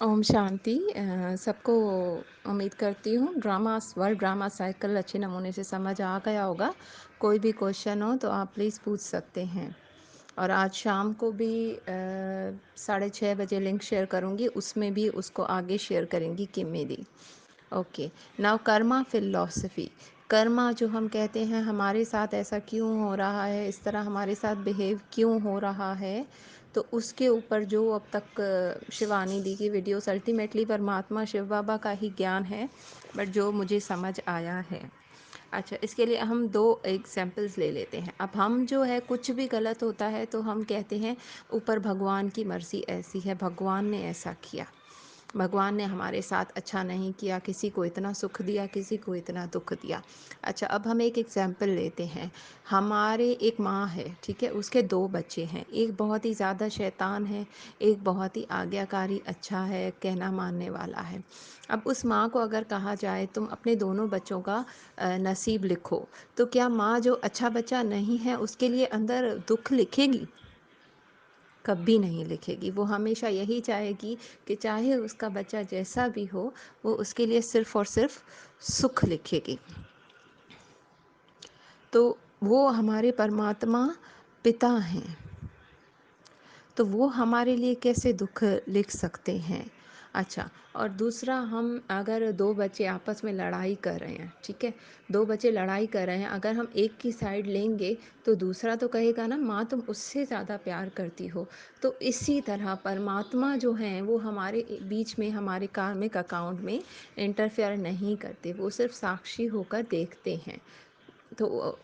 ओम शांति। सबको उम्मीद करती हूँ वर्ल्ड ड्रामा साइकिल अच्छे नमूने से समझ आ गया होगा। कोई भी क्वेश्चन हो तो आप प्लीज़ पूछ सकते हैं। और आज शाम को भी 6:30 बजे लिंक शेयर करूँगी, उसमें भी उसको आगे शेयर करेंगी Kimmi di. Okay, now karma philosophy. Karma जो हम कहते हैं, हमारे साथ ऐसा क्यों हो रहा है, इस तरह हमारे साथ बिहेव क्यों हो रहा है, तो उसके ऊपर जो अब तक शिवानी दी की वीडियोस, अल्टीमेटली परमात्मा शिव बाबा का ही ज्ञान है, बट जो मुझे समझ आया है। अच्छा, इसके लिए हम 2 एग्जांपल्स ले लेते हैं। अब हम जो है, कुछ भी गलत होता है तो हम कहते हैं ऊपर भगवान की मर्ज़ी ऐसी है, भगवान ने ऐसा किया, भगवान ने हमारे साथ अच्छा नहीं किया, किसी को इतना सुख दिया, किसी को इतना दुख दिया। अच्छा, अब हम एक एग्जांपल लेते हैं। हमारे एक माँ है, ठीक है, उसके 2 बच्चे हैं, एक बहुत ही ज़्यादा शैतान है, एक बहुत ही आज्ञाकारी अच्छा है, कहना मानने वाला है। अब उस माँ को अगर कहा जाए तुम अपने दोनों बच्चों का नसीब लिखो, तो क्या माँ जो अच्छा बच्चा नहीं है उसके लिए अंदर दुख लिखेगी? कभी नहीं लिखेगी। वो हमेशा यही चाहेगी कि चाहे उसका बच्चा जैसा भी हो, वो उसके लिए सिर्फ़ और सिर्फ़ सुख लिखेगी। तो वो हमारे परमात्मा पिता हैं, तो वो हमारे लिए कैसे दुख लिख सकते हैं? अच्छा, और दूसरा, हम अगर 2 बच्चे आपस में लड़ाई कर रहे हैं, ठीक है? 2 बच्चे लड़ाई कर रहे हैं, अगर हम एक की साइड लेंगे तो दूसरा तो कहेगा ना, माँ तुम उससे ज़्यादा प्यार करती हो। तो इसी तरह परमात्मा जो हैं वो हमारे बीच में, हमारे कार्मिक अकाउंट में इंटरफेयर नहीं करते, वो सिर्फ़ साक्षी होकर देखते हैं। तो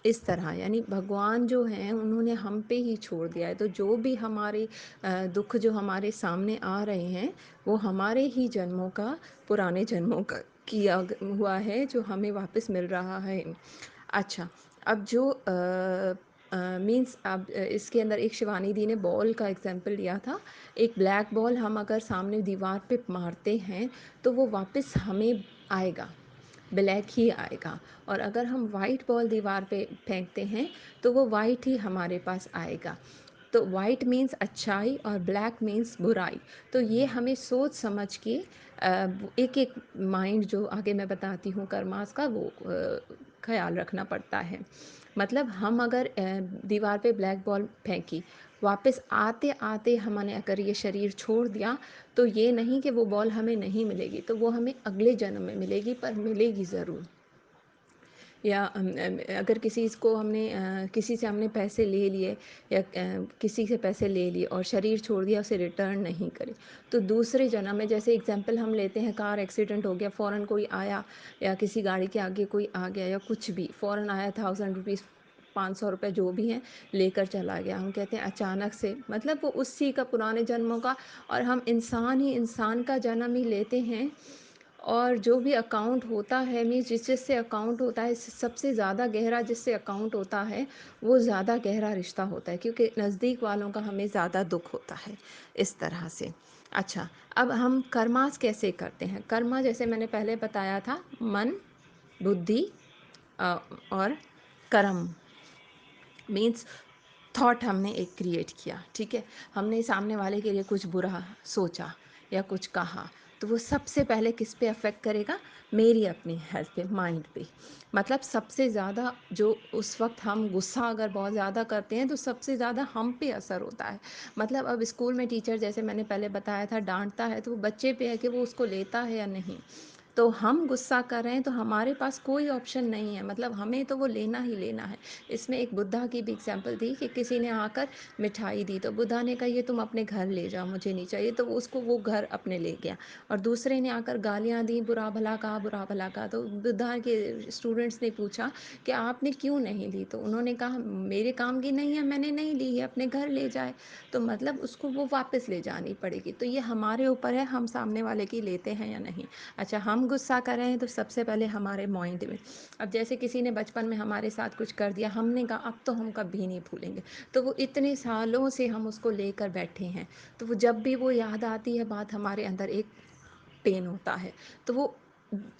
इस तरह यानी भगवान जो हैं उन्होंने हम पे ही छोड़ दिया है। तो जो भी हमारे दुख जो हमारे सामने आ रहे हैं, वो हमारे ही जन्मों का, पुराने जन्मों का किया हुआ है, जो हमें वापस मिल रहा है। अच्छा, अब जो मीन्स अब इसके अंदर एक शिवानी दी ने बॉल का एग्जांपल लिया था। एक ब्लैक बॉल हम अगर सामने दीवार पे मारते हैं तो वो वापस हमें आएगा, ब्लैक ही आएगा। और अगर हम वाइट बॉल दीवार पे फेंकते हैं तो वो वाइट ही हमारे पास आएगा। तो वाइट मीन्स अच्छाई और ब्लैक मीन्स बुराई। तो ये हमें सोच समझ के एक एक माइंड, जो आगे मैं बताती हूँ कर्मास का, वो ख्याल रखना पड़ता है। मतलब हम अगर दीवार पे ब्लैक बॉल फेंकी, वापस आते आते हमने अगर ये शरीर छोड़ दिया, तो ये नहीं कि वो बॉल हमें नहीं मिलेगी, तो वो हमें अगले जन्म में मिलेगी, पर मिलेगी ज़रूर। या अगर किसी से हमने पैसे ले लिए, या किसी से पैसे ले लिए और शरीर छोड़ दिया, उसे रिटर्न नहीं करे, तो दूसरे जन्म में, जैसे एग्जांपल हम लेते हैं, कार एक्सीडेंट हो गया, फ़ौरन कोई आया, या किसी गाड़ी के आगे कोई आ गया, या कुछ भी फ़ौरन आया, 1000 रुपीज़, 500 रुपये जो भी हैं, लेकर चला गया। हम कहते हैं अचानक से, मतलब वो उसी का पुराने जन्मों का, और हम इंसान ही इंसान का जन्म ही लेते हैं। और जो भी अकाउंट होता है, मीन्स जिस जिससे अकाउंट होता है, सबसे ज़्यादा गहरा जिससे अकाउंट होता है, वो ज़्यादा गहरा रिश्ता होता है, क्योंकि नज़दीक वालों का हमें ज़्यादा दुख होता है, इस तरह से। अच्छा, अब हम कर्मास कैसे करते हैं? कर्मा जैसे मैंने पहले बताया था, मन, बुद्धि अ, और कर्म मीन्स थॉट हमने एक क्रिएट किया, ठीक है? हमने सामने वाले के लिए कुछ बुरा सोचा या कुछ कहा, तो वो सबसे पहले किस पे अफेक्ट करेगा? मेरी अपनी हेल्थ पे, माइंड पे। मतलब सबसे ज़्यादा जो उस वक्त हम गुस्सा अगर बहुत ज़्यादा करते हैं, तो सबसे ज़्यादा हम पे असर होता है। मतलब अब स्कूल में टीचर, जैसे मैंने पहले बताया था, डांटता है, तो वो बच्चे पे है कि वो उसको लेता है या नहीं। तो हम गुस्सा कर रहे हैं तो हमारे पास कोई ऑप्शन नहीं है, मतलब हमें तो वो लेना ही लेना है। इसमें एक बुद्धा की भी एग्जांपल दी कि किसी ने आकर मिठाई दी, तो बुद्धा ने कहा ये तुम अपने घर ले जाओ, मुझे नहीं चाहिए, तो उसको वो घर अपने ले गया। और दूसरे ने आकर गालियाँ दी, बुरा भला कहा, बुरा भला कहा, तो बुद्धा के स्टूडेंट्स ने पूछा कि आपने क्यों नहीं ली? तो उन्होंने कहा मेरे काम की नहीं है, मैंने नहीं ली है, अपने घर ले जाए। तो मतलब उसको वो वापस ले जानी पड़ेगी। तो ये हमारे ऊपर है, हम सामने वाले की लेते हैं या नहीं। अच्छा, हम गुस्सा कर रहे हैं तो सबसे पहले हमारे माइंड में, अब जैसे किसी ने बचपन में हमारे साथ कुछ कर दिया, हमने कहा अब तो हम कभी नहीं भूलेंगे, तो वो इतने सालों से हम उसको लेकर बैठे हैं, तो वो जब भी वो याद आती है बात, हमारे अंदर एक पेन होता है। तो वो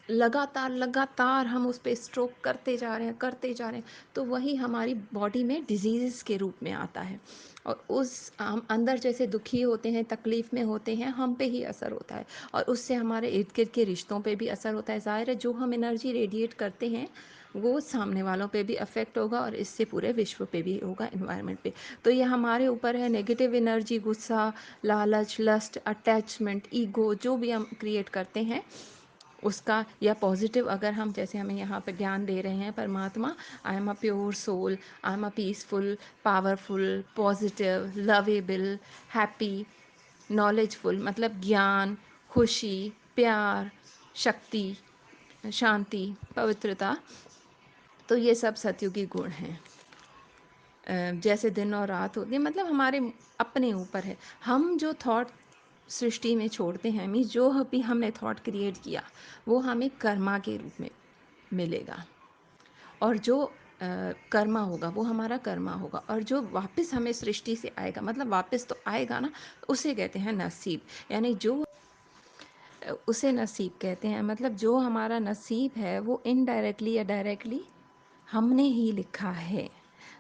लगातार लगातार हम उस पे स्ट्रोक करते जा रहे हैं, करते जा रहे हैं, तो वही हमारी बॉडी में डिजीज़ के रूप में आता है। और उस हम अंदर जैसे दुखी होते हैं, तकलीफ़ में होते हैं, हम पे ही असर होता है और उससे हमारे इर्द-गिर्द के रिश्तों पे भी असर होता है। ज़ाहिर है, जो हम एनर्जी रेडिएट करते हैं, वो सामने वालों पे भी अफ़ेक्ट होगा और इससे पूरे विश्व पे भी होगा, एनवायरनमेंट पे। तो ये हमारे ऊपर है, नेगेटिव एनर्जी, गुस्सा, लालच, लस्ट, अटैचमेंट, ईगो, जो भी हम क्रिएट करते हैं उसका, या पॉजिटिव अगर हम, जैसे हमें यहाँ पे ज्ञान दे रहे हैं परमात्मा, I am a pure soul, I am a peaceful, powerful, positive, lovable, happy, knowledgeful, मतलब ज्ञान, खुशी, प्यार, शक्ति, शांति, पवित्रता। तो ये सब सतयुगी गुण हैं। जैसे दिन और रात होती है, मतलब हमारे अपने ऊपर है। हम जो थॉट सृष्टि में छोड़ते हैं, मीन्स जो भी हमने थॉट क्रिएट किया, वो हमें कर्मा के रूप में मिलेगा। और जो कर्मा होगा वो हमारा कर्मा होगा, और जो वापस हमें सृष्टि से आएगा, मतलब वापस तो आएगा ना, उसे कहते हैं नसीब। यानी जो उसे नसीब कहते हैं, मतलब जो हमारा नसीब है वो इनडायरेक्टली या डायरेक्टली हमने ही लिखा है।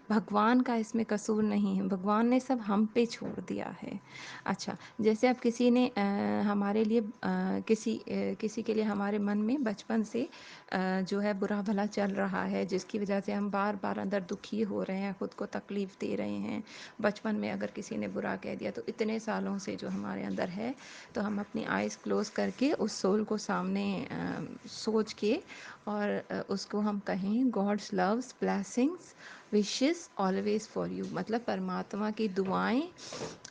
भगवान का इसमें कसूर नहीं है, भगवान ने सब हम पे छोड़ दिया है। अच्छा, जैसे अब किसी ने हमारे लिए किसी के लिए हमारे मन में बचपन से जो है बुरा भला चल रहा है, जिसकी वजह से हम बार बार अंदर दुखी हो रहे हैं, ख़ुद को तकलीफ़ दे रहे हैं। बचपन में अगर किसी ने बुरा कह दिया, तो इतने सालों से जो हमारे अंदर है, तो हम अपनी आइज़ क्लोज़ करके उस सोल को सामने सोच के, और उसको हम कहें, God's loves blessings wishes always for you, मतलब परमात्मा की दुआएं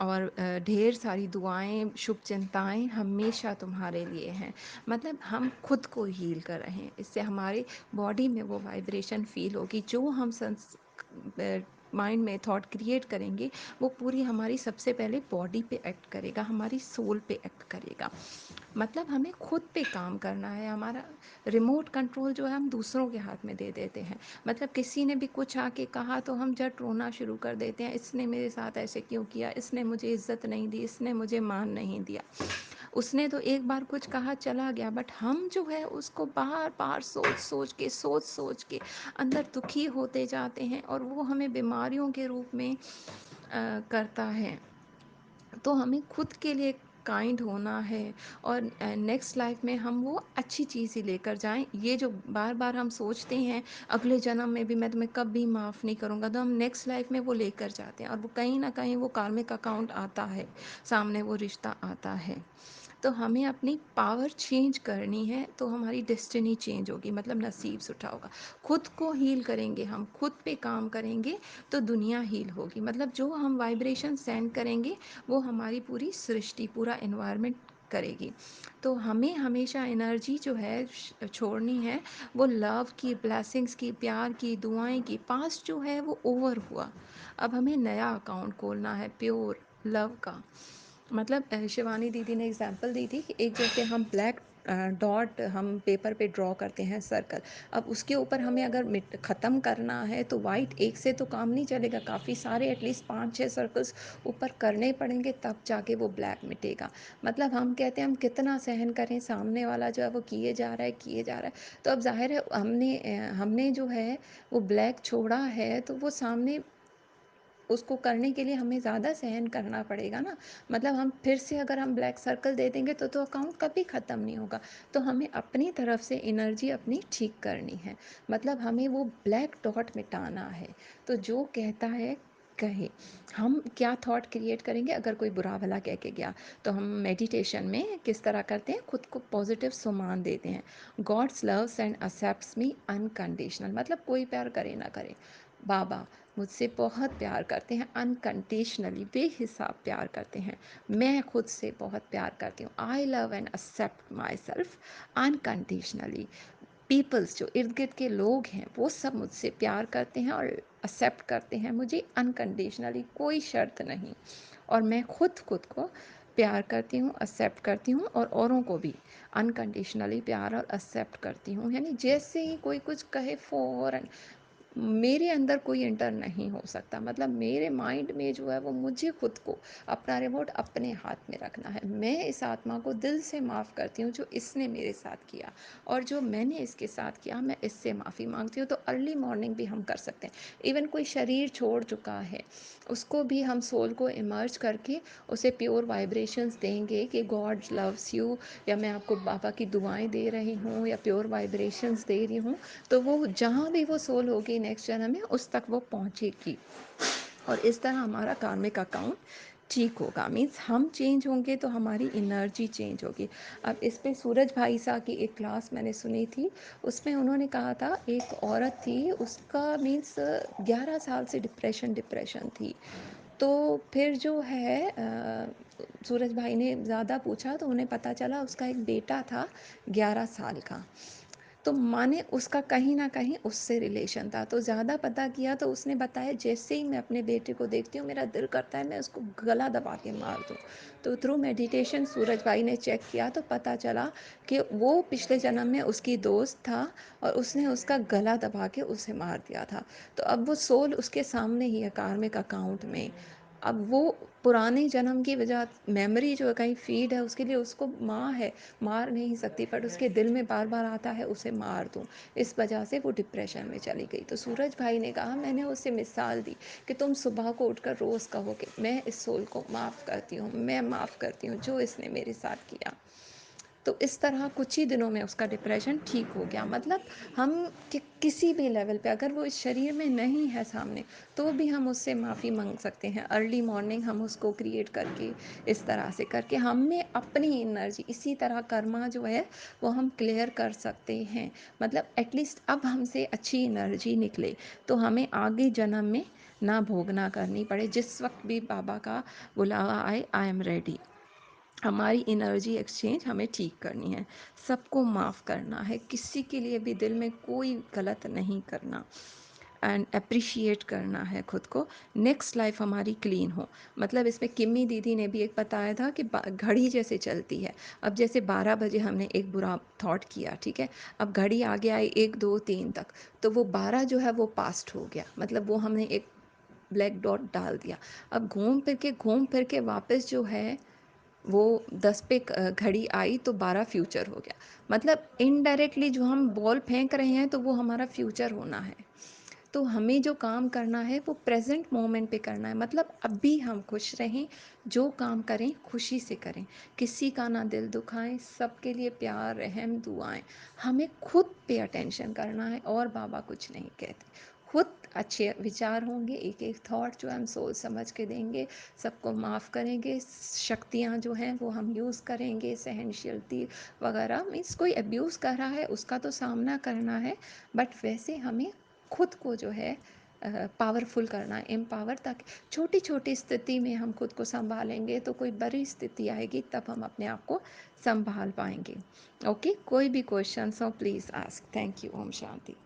और ढेर सारी दुआएं, शुभ चिंताएं हमेशा तुम्हारे लिए हैं। मतलब हम खुद को हील कर रहे हैं, इससे हमारी बॉडी में वो वाइब्रेशन फील होगी। जो हम माइंड में थॉट क्रिएट करेंगे, वो पूरी हमारी सबसे पहले बॉडी पे एक्ट करेगा, हमारी सोल पे एक्ट करेगा। मतलब हमें खुद पे काम करना है। हमारा रिमोट कंट्रोल जो है, हम दूसरों के हाथ में दे देते हैं। मतलब किसी ने भी कुछ आके कहा तो हम झट रोना शुरू कर देते हैं, इसने मेरे साथ ऐसे क्यों किया, इसने मुझे इज्जत नहीं दी, इसने मुझे मान नहीं दिया। उसने तो एक बार कुछ कहा, चला गया, बट हम जो है उसको बार बार सोच सोच के अंदर दुखी होते जाते हैं, और वो हमें बीमारियों के रूप में करता है। तो हमें खुद के लिए काइंड होना है, और नेक्स्ट लाइफ में हम वो अच्छी चीज़ ही लेकर जाएं। ये जो बार बार हम सोचते हैं अगले जन्म में भी मैं तुम्हें कभी माफ़ नहीं करूँगा, तो हम नेक्स्ट लाइफ में वो लेकर जाते हैं, और वो कहीं ना कहीं वो कार्मिक अकाउंट आता है, सामने वो रिश्ता आता है। तो हमें अपनी पावर चेंज करनी है, तो हमारी डेस्टिनी चेंज होगी, मतलब नसीब सूठा होगा। खुद को हील करेंगे, हम खुद पे काम करेंगे, तो दुनिया हील होगी। मतलब जो हम वाइब्रेशन सेंड करेंगे, वो हमारी पूरी सृष्टि, पूरा एनवायरनमेंट करेगी। तो हमें हमेशा एनर्जी जो है छोड़नी है, वो लव की, ब्लेसिंग्स की, प्यार की, दुआएं की। पास्ट जो है वो ओवर हुआ, अब हमें नया अकाउंट खोलना है, प्योर लव का। मतलब शिवानी दीदी ने एग्जांपल दी थी कि एक जैसे हम ब्लैक डॉट हम पेपर पे ड्रॉ करते हैं, सर्कल, अब उसके ऊपर हमें अगर मिट ख़त्म करना है, तो वाइट एक से तो काम नहीं चलेगा, काफ़ी सारे एटलीस्ट 5-6 सर्कल्स ऊपर करने पड़ेंगे, तब जाके वो ब्लैक मिटेगा। मतलब हम कहते हैं हम कितना सहन करें, सामने वाला जो है वो किए जा रहा है, किए जा रहा है। तो अब जाहिर है हमने जो है वो ब्लैक छोड़ा है, तो वो सामने उसको करने के लिए हमें ज़्यादा सहन करना पड़ेगा ना। मतलब हम फिर से अगर हम ब्लैक सर्कल दे देंगे, तो अकाउंट कभी ख़त्म नहीं होगा। तो हमें अपनी तरफ से एनर्जी अपनी ठीक करनी है, मतलब हमें वो ब्लैक डॉट मिटाना है। तो जो कहता है कहे, हम क्या थॉट क्रिएट करेंगे। अगर कोई बुरा भला कह के गया, तो हम मेडिटेशन में किस तरह करते हैं, खुद को पॉजिटिव सुमान देते हैं। God's loves and accepts me unconditional, मतलब कोई प्यार करे ना करे, बाबा मुझसे बहुत प्यार करते हैं, अनकंडीशनली, बेहिसाब प्यार करते हैं। मैं खुद से बहुत प्यार करती हूँ। I love and accept myself unconditionally. Peoples, जो इर्द गिर्द के लोग हैं, वो सब मुझसे प्यार करते हैं और एक्सेप्ट करते हैं मुझे अनकंडीशनली, कोई शर्त नहीं। और मैं खुद खुद को प्यार करती हूँ, एक्सेप्ट करती हूँ, और औरों को भी अनकंडीशनली प्यार और एक्सेप्ट करती हूँ। यानी जैसे ही कोई कुछ कहे, फ़ौरन मेरे अंदर कोई एंटर नहीं हो सकता। मतलब मेरे माइंड में जो है वो मुझे खुद को अपना रिमोट अपने हाथ में रखना है। मैं इस आत्मा को दिल से माफ़ करती हूँ जो इसने मेरे साथ किया, और जो मैंने इसके साथ किया मैं इससे माफ़ी मांगती हूँ। तो अर्ली मॉर्निंग भी हम कर सकते हैं। इवन कोई शरीर छोड़ चुका है, उसको भी हम सोल को इमर्ज करके उसे प्योर वाइब्रेशंस देंगे कि गॉड लव्स यू, या मैं आपको बाबा की दुआएं दे रही हूँ या प्योर वाइब्रेशंस दे रही हूँ। तो वो जहाँ भी वो सोल होगी नेक्स्ट जन्म में, उस तक वो पहुँचेगी। और इस तरह हमारा कार्मिक अकाउंट ठीक होगा। मीन्स हम चेंज होंगे तो हमारी एनर्जी चेंज होगी। अब इस पे सूरज भाई साहब की एक क्लास मैंने सुनी थी, उसमें उन्होंने कहा था एक औरत थी, उसका मीन्स 11 साल से डिप्रेशन थी। तो फिर जो है सूरज भाई ने ज़्यादा पूछा तो उन्हें पता चला उसका एक बेटा था 11 साल का। तो माने उसका कहीं ना कहीं उससे रिलेशन था। तो ज़्यादा पता किया तो उसने बताया जैसे ही मैं अपने बेटे को देखती हूँ मेरा दिल करता है मैं उसको गला दबा के मार दूँ। तो थ्रू मेडिटेशन सूरज भाई ने चेक किया तो पता चला कि वो पिछले जन्म में उसकी दोस्त था और उसने उसका गला दबा के उसे मार दिया था। तो अब वो सोल उसके सामने ही है कार्मिक अकाउंट में। अब वो पुराने जन्म की वजह मेमोरी जो है कहीं फीड है उसके लिए, उसको माँ है, मार नहीं सकती, बट उसके दिल में बार बार आता है उसे मार दूँ। इस वजह से वो डिप्रेशन में चली गई। तो सूरज भाई ने कहा, मैंने उसे मिसाल दी कि तुम सुबह को उठकर रोज़ कहो कि मैं इस सोल को माफ़ करती हूँ, मैं माफ़ करती हूँ जो इसने मेरे साथ किया। तो इस तरह कुछ ही दिनों में उसका डिप्रेशन ठीक हो गया। मतलब हम किसी भी लेवल पे अगर वो इस शरीर में नहीं है सामने, तो भी हम उससे माफ़ी मांग सकते हैं। अर्ली मॉर्निंग हम उसको क्रिएट करके, इस तरह से करके हमें अपनी एनर्जी, इसी तरह कर्मा जो है वो हम क्लियर कर सकते हैं। मतलब एटलीस्ट अब हमसे अच्छी एनर्जी निकले तो हमें आगे जन्म में ना भोगना करनी पड़े। जिस वक्त भी बाबा का बुलावा आए, आई एम रेडी। हमारी एनर्जी एक्सचेंज हमें ठीक करनी है, सबको माफ़ करना है, किसी के लिए भी दिल में कोई गलत नहीं करना, एंड अप्रिशिएट करना है खुद को। नेक्स्ट लाइफ हमारी क्लीन हो। मतलब इसमें किम्मी दीदी ने भी एक बताया था कि घड़ी जैसे चलती है। अब जैसे 12 बजे हमने एक बुरा थॉट किया, ठीक है, अब घड़ी आगे आई 1 2 3 तक, तो वो 12 जो है वो पास्ट हो गया। मतलब वो हमने एक ब्लैक डॉट डाल दिया। अब घूम फिर के वापस जो है वो 10 पे घड़ी आई तो 12 फ्यूचर हो गया। मतलब इनडायरेक्टली जो हम बॉल फेंक रहे हैं तो वो हमारा फ्यूचर होना है। तो हमें जो काम करना है वो प्रेजेंट मोमेंट पे करना है। मतलब अभी हम खुश रहें, जो काम करें खुशी से करें, किसी का ना दिल दुखाएं, सबके लिए प्यार रहम दुआएं। हमें खुद पे अटेंशन करना है और बाबा कुछ नहीं कहते। खुद अच्छे विचार होंगे, एक एक थॉट जो हम सोच समझ के देंगे, सबको माफ़ करेंगे, शक्तियाँ जो हैं वो हम यूज़ करेंगे, सहनशीलती वगैरह। मीन्स कोई अब्यूज़ कर रहा है उसका तो सामना करना है, बट वैसे हमें खुद को जो है पावरफुल करना है, एम्पावर, ताकि छोटी छोटी स्थिति में हम खुद को संभालेंगे तो कोई बड़ी स्थिति आएगी तब हम अपने आप को संभाल पाएंगे। ओके, कोई भी क्वेश्चन हो please ask. Thank you. Om Shanti.